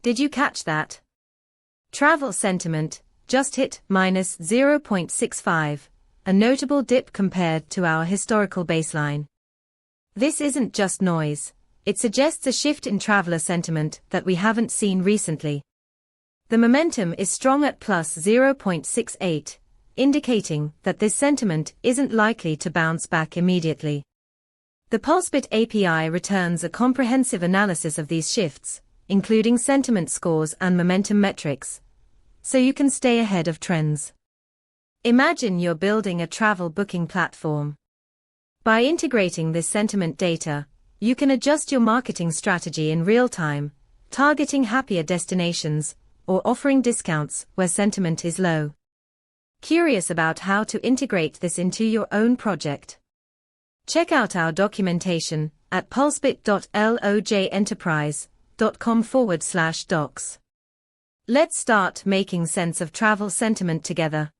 Did you catch that? Travel sentiment just hit minus 0.65, a notable dip compared to our historical baseline. This isn't just noise, it suggests a shift in traveler sentiment that we haven't seen recently. The momentum is strong at plus 0.68, indicating that this sentiment isn't likely to bounce back immediately. The Pulsebit API returns a comprehensive analysis of these shifts, including sentiment scores and momentum metrics, so you can stay ahead of trends. Imagine you're building a travel booking platform. By integrating this sentiment data, you can adjust your marketing strategy in real time, targeting happier destinations or offering discounts where sentiment is low. Curious about how to integrate this into your own project? Check out our documentation at pulsebit.logenterprise.com/docs. Let's start making sense of travel sentiment together.